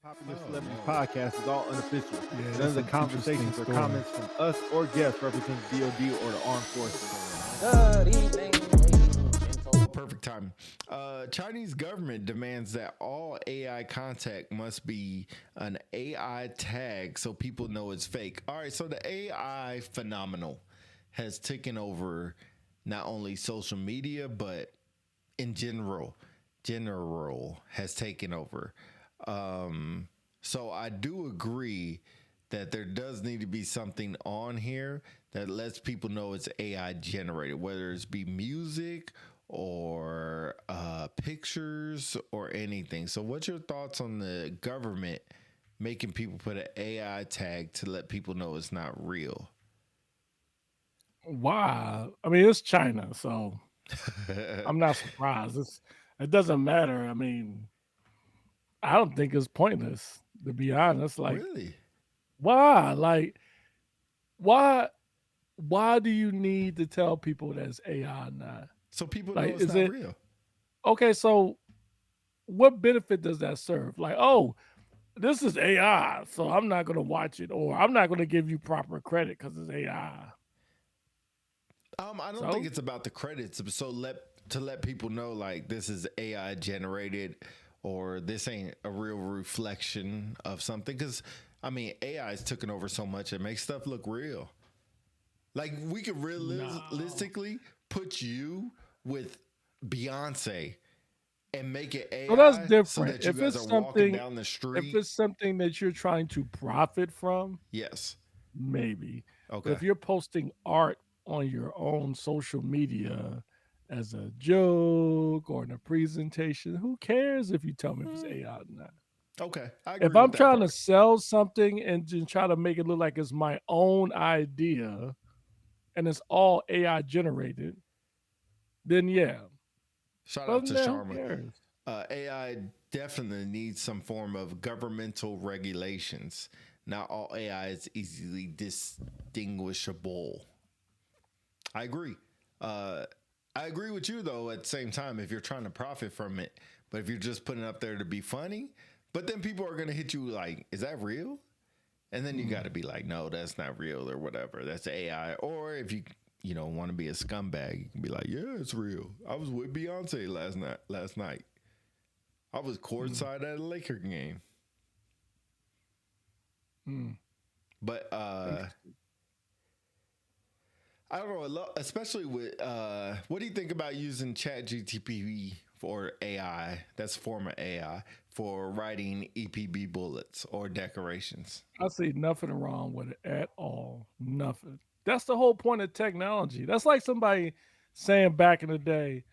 Popular Oh Celebrities no. podcast is all unofficial. Yeah, None of that's the an interesting conversations or story. comments from us or guests represent DoD or the armed forces. Good evening, ladies and gentlemen. Perfect time. Chinese government demands that all AI content must be an AI tag so people know it's fake. All right, so the AI phenomenal has taken over not only social media but in general has taken over. So I do agree that there does need to be something on here that lets people know it's AI generated, whether it's be music or pictures or anything. So, what's your thoughts on the government making people put an AI tag to let people know it's not real? Why? I mean, it's China, so I'm not surprised. It doesn't matter. I mean, I don't think it's pointless, to be honest. Like, Really? why? Like, why? Why do you need to tell people that's AI not? So people know Like, it's is not it real. okay? So, what benefit does that serve? Like, oh, this is AI, so I'm not going to watch it, or I'm not going to give you proper credit because it's AI. I don't think So, it's about the credits. So let people know like this is AI generated or this ain't a real reflection of something. Because I mean, AI is taking over so much it makes stuff look real. Like we could no. realistically put you with Beyonce and make it So that's AI so different. that you guys are walking down the If street. it's something that you're trying to profit from, Yes. maybe. But Okay. if you're posting art on your own social media as a joke or in a presentation, who cares if you tell me if it's Hmm. AI or not? Okay. I If agree I'm with that trying to part. sell something and just try to make it look like it's my own idea and it's all AI generated, then yeah. Shout Other out than to that, who Sharma. cares? AI definitely needs some form of governmental regulations. Not all AI is easily distinguishable. I agree. Uh, I agree with you though. At the same time, if you're trying to profit from it, but if you're just putting it up there to be funny, but then people are gonna hit you like, "Is that real?" And then you got to Mm. be like, "No, that's not real," or whatever. That's AI. Or if you know want to be a scumbag, you can be like, "Yeah, it's real. I was with Beyonce last night. Last night, I was Mm. courtside at a Laker game." Mm. But Interesting. I don't know, especially with what do you think about using Chat GTP for AI? That's a form of AI for writing EPB bullets or decorations. I see nothing wrong with it at all. Nothing. That's the whole point of technology. That's like somebody saying back in the day,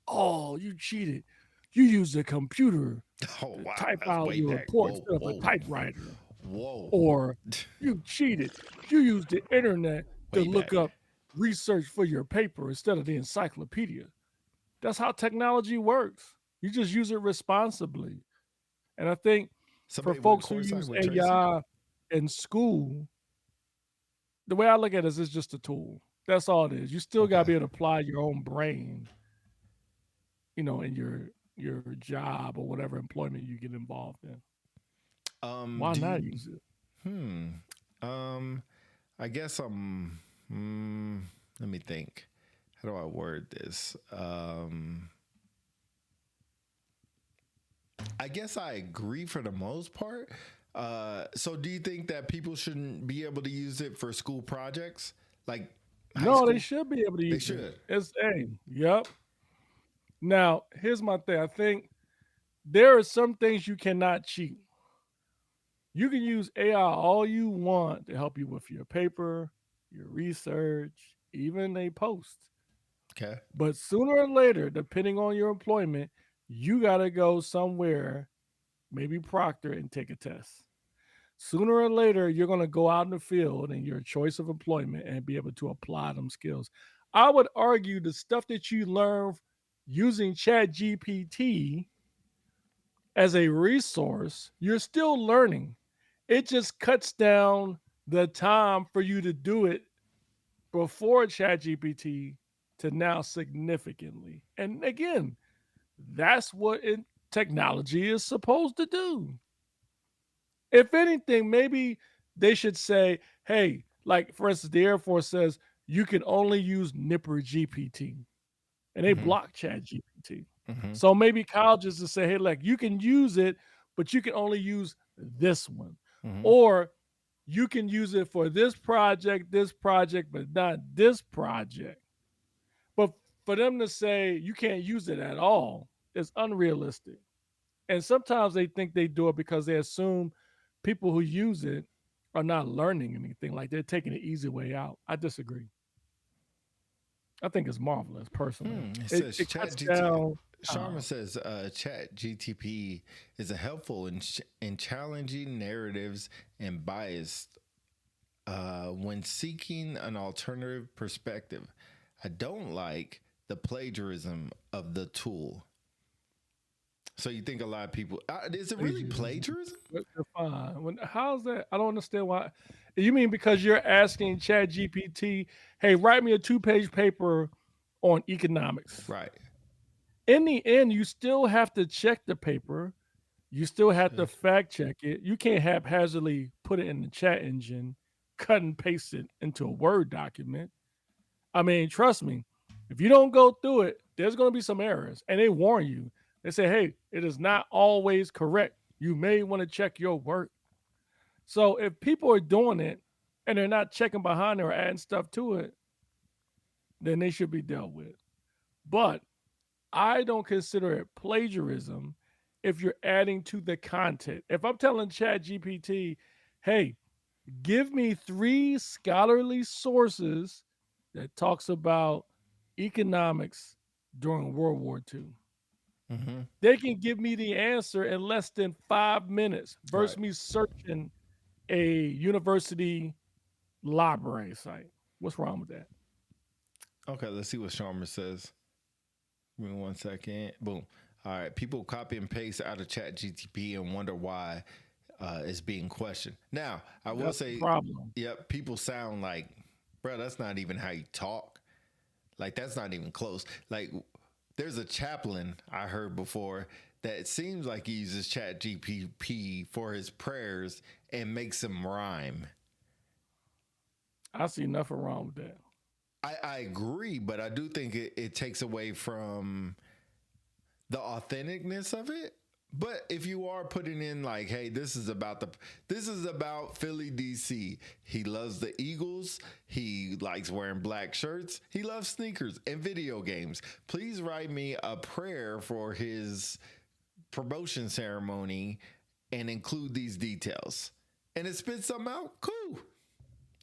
"Oh, you cheated. You used a computer Oh to wow, type that's out way your back. report Whoa, instead of a whoa, typewriter." whoa, Or you cheated. You used the internet to way look back. up research for your paper instead of the encyclopedia. That's how technology works. You just use it responsibly. And I think for Somebody went folks who courtside use with Tracy. AI in school, the way I look at it is it's just a tool. That's all it is. You still gotta Okay. be able to apply your own brain, in your job or whatever employment you get involved in. Why Do not you? use it? Hmm. Um. I guess I'm. Let me think. How do I word this? I guess I agree for the most part. So do you think that people shouldn't be able to use it for school projects, like high No, they school? should be able to They use it. should. It's yep. Now, here's my thing. I think there are some things you cannot cheat. You can use AI all you want to help you with your paper, your research, even a post. Okay. But sooner or later, depending on your employment, you got to go somewhere, maybe Proctor, and take a test. Sooner or later, you're going to go out in the field and your choice of employment and be able to apply them skills. I would argue the stuff that you learn using Chat GPT as a resource, you're still learning. It just cuts down the time for you to do it before ChatGPT to now significantly. And again, that's what technology is supposed to do. If anything, maybe they should say, hey, like for instance, the Air Force says you can only use Nipper GPT, and they Mhm. block Chat GPT. Mhm. So maybe colleges to say, hey, like you can use it, but you can only use this one. Mhm. Or you can use it for this project, but not this project. But for them to say you can't use it at all is unrealistic. And sometimes they think they do it because they assume people who use it are not learning anything, like they're taking the easy way out. I disagree. I think it's marvelous, personally. It It, says it Chat cuts GT. down Sharma time. says Chat GTP is a helpful in challenging narratives and biased when seeking an alternative perspective. I don't like the plagiarism of the tool. So you think a lot of people is it really plagiarism? Define. How's that? I don't understand why. You mean because you're asking Chat GPT, hey, write me a 2-page paper on economics. Right. In the end, you still have to check the paper. You still have to fact check it. You can't haphazardly put it in the chat engine, cut and paste it into a Word document. I mean, trust me, if you don't go through it, there's going to be some errors. And they warn you. They say, hey, it is not always correct. You may want to check your work. So if people are doing it and they're not checking behind it or adding stuff to it, then they should be dealt with. But I don't consider it plagiarism if you're adding to the content. If I'm telling Chat GPT, hey, give me 3 scholarly sources that talks about economics during World War II. Mm-hmm. They can give me the answer in less than 5 minutes versus Right. me searching a university library site. What's wrong with that? Okay, let's see what Sharma says. Give me 1 second. Boom. All right. People copy and paste out of Chat GTP and wonder why it's being questioned. Now, I will That's the say, problem. yep, people sound like, bro, that's not even how you talk. Like, that's not even close. Like, there's a chaplain I heard before that it seems like he uses Chat GPT for his prayers and makes them rhyme. I see nothing wrong with that. I agree, but I do think it takes away from the authenticness of it. But if you are putting in like, hey, this is about Philly DC. He loves the Eagles. He likes wearing black shirts. He loves sneakers and video games. Please write me a prayer for his promotion ceremony and include these details. And it spits something out. Cool.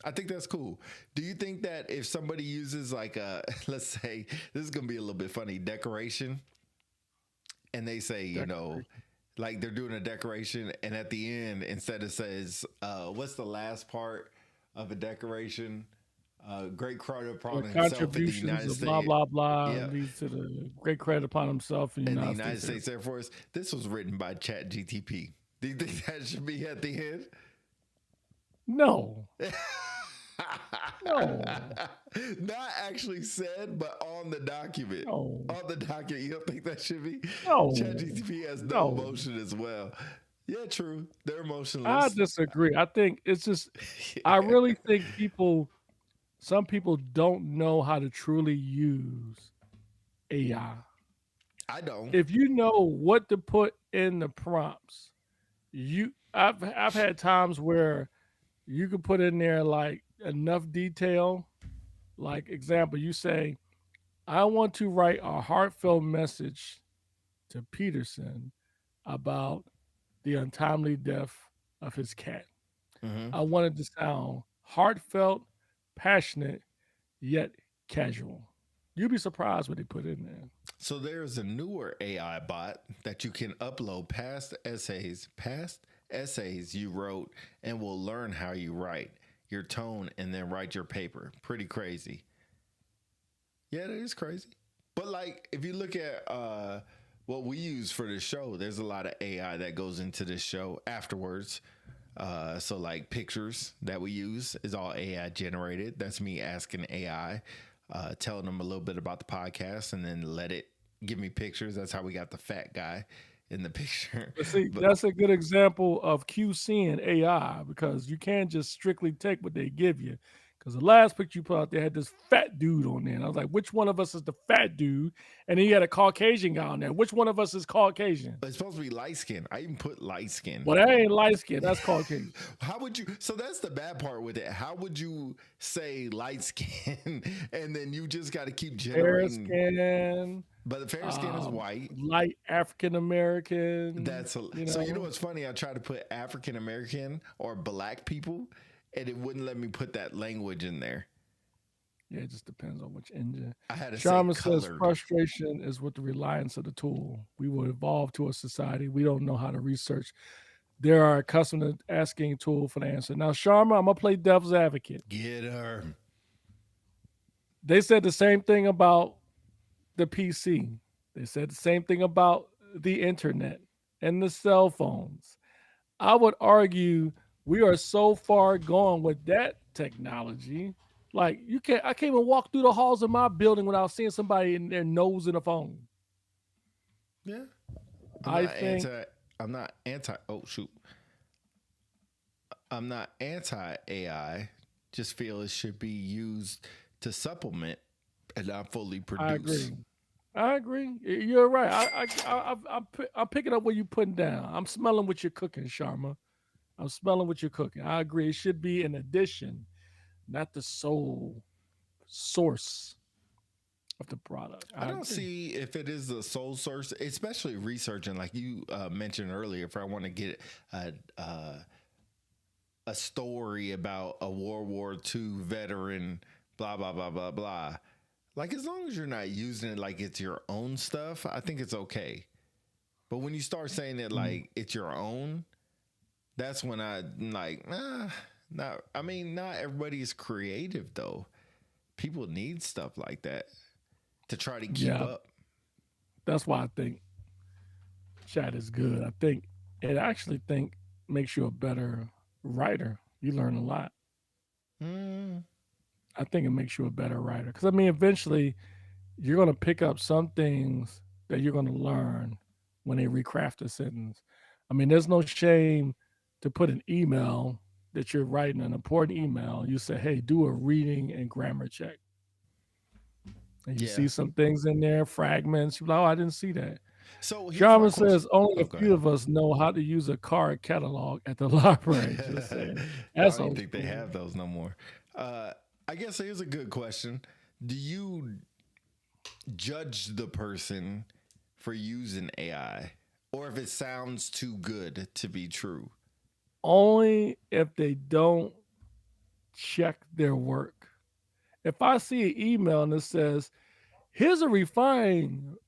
I think that's cool. Do you think that if somebody uses like a, let's say, this is going to be a little bit funny, decoration, and they say, you know, like they're doing a decoration, and at the end, instead it says, what's the last part of a decoration? Great credit upon himself in the United Contributions of States. blah blah blah Yeah. leads to the great credit upon himself in the In the United United States. States Air Force. This was written by Chat GTP. Do you think that should be at the end? No. No. Not actually said, but on the document. No. On the document. You don't think that should be? No. ChatGPT has no emotion as well. Yeah, true. They're I emotionless. disagree. I think it's just I really think some people don't know how to truly use AI. I don't. If you know what to put in the prompts, I've had times where you could put in there like enough detail. Like example, you say, I want to write a heartfelt message to Peterson about the untimely death of his cat. Mhm. I wanted to sound heartfelt, passionate, yet casual. You'd be surprised what they put in there. So there's a newer AI bot that you can upload past essays you wrote, and will learn how you write, your tone, and then write your paper. Pretty crazy. Yeah, that is crazy. But like, if you look at what we use for the show, there's a lot of AI that goes into this show afterwards. So like pictures that we use is all AI generated. That's me asking AI, telling them a little bit about the podcast, and then let it give me pictures. That's how we got the fat guy in the picture. But see, But that's a good example of QCing AI because you can't just strictly take what they give you. Because the last picture you put out there had this fat dude on there. And I was like, which one of us is the fat dude? And then you had a Caucasian guy on there. Which one of us is Caucasian? it's supposed to be light skin. I even put light skin. Well, that ain't light skin. That's Caucasian. How would you? So that's the bad part with it. How would you say light skin, and then you just got to keep Fair generating? skin, But the fair skin is white. light African American. That's you so. You know know. what's funny? I tried to put African American or black people, and it wouldn't let me put that language in there. Yeah, it just depends on which engine. I had to Sharma say says colored. frustration is with the reliance of the tool. We will evolve to a society. We don't know how to research. There are accustomed to asking a tool for the answer. Now, Sharma, I'm gonna play devil's advocate. Get her. They said the same thing about the PC. They said the same thing about the internet and the cell phones. I would argue we are so far gone with that technology. Like I can't even walk through the halls of my building without seeing somebody in their nose in a phone. Yeah. I think I'm not anti. Oh shoot. I'm not anti AI. Just feel it should be used to supplement and not fully produce. I agree. You're right. I'm picking up what you're putting down. I'm smelling what you're cooking, Sharma. I'm smelling what you're cooking. I agree. It should be an addition, not the sole source of the product. I don't agree. see if it is the sole source, especially researching, like you mentioned earlier. If I want to get a story about a World War II veteran, blah blah blah blah blah. Like as long as you're not using it like it's your own stuff, I think it's okay. But when you start saying it like it's your own, that's when I'm like, not. I mean, not everybody is creative though. People need stuff like that to try to keep up. That's why I think chat is good. I think it actually makes you a better writer. You learn a lot. I think it makes you a better writer. Because I mean, eventually you're going to pick up some things that you're going to learn when they recraft a sentence. I mean, there's no shame to put an email that you're writing, an important email. You say, hey, do a reading and grammar check. And you see some things in there, fragments. You're like, oh, I didn't see that. So Jarman says only a few of us know how to use a card catalog at the library. Just saying. I don't think they have those no more. I guess here's a good question. Do you judge the person for using AI or if it sounds too good to be true? Only if they don't check their work. If I see an email and it says, here's a refinement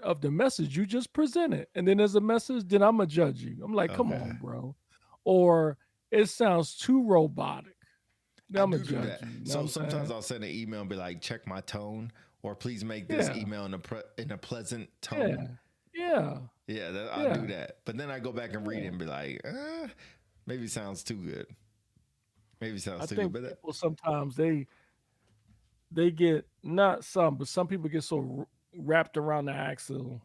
of the message you just presented, and then there's a message, then I'm gonna judge you. I'm like, come on, bro. Or it sounds too robotic. I'm gonna judge you. So sometimes I'll send an email and be like, check my tone, or please make this email in a pleasant tone. I'll do that. But then I go back and read it and be like, maybe it sounds too good. Maybe it sounds too good. But people sometimes they get, not some, but some people get so wrapped around the axle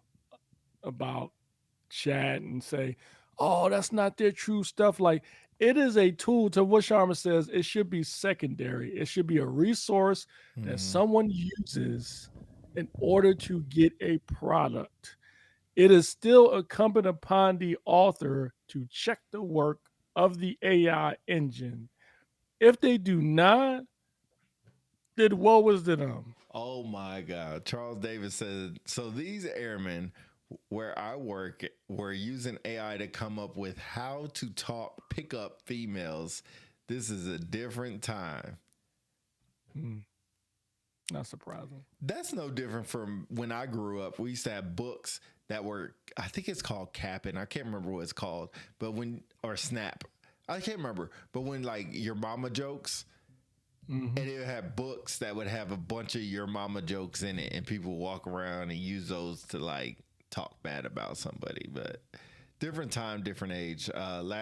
about chat and say, oh, that's not their true stuff. Like, it is a tool. To what Sharma says, it should be secondary. It should be a resource that someone uses in order to get a product. It is still incumbent upon the author to check the work of the AI engine. If they do not, then woe is to them. Oh my God. Charles Davis said, so these airmen where I work were using AI to come up with how to pick up females. This is a different time. Not surprising. That's no different from when I grew up. We used to have books that were, I think it's called Capping. I can't remember what it's called, or Snap. I can't remember. But when like your mama jokes, and it would have books that would have a bunch of your mama jokes in it, and people walk around and use those to like talk bad about somebody. But different time, different age.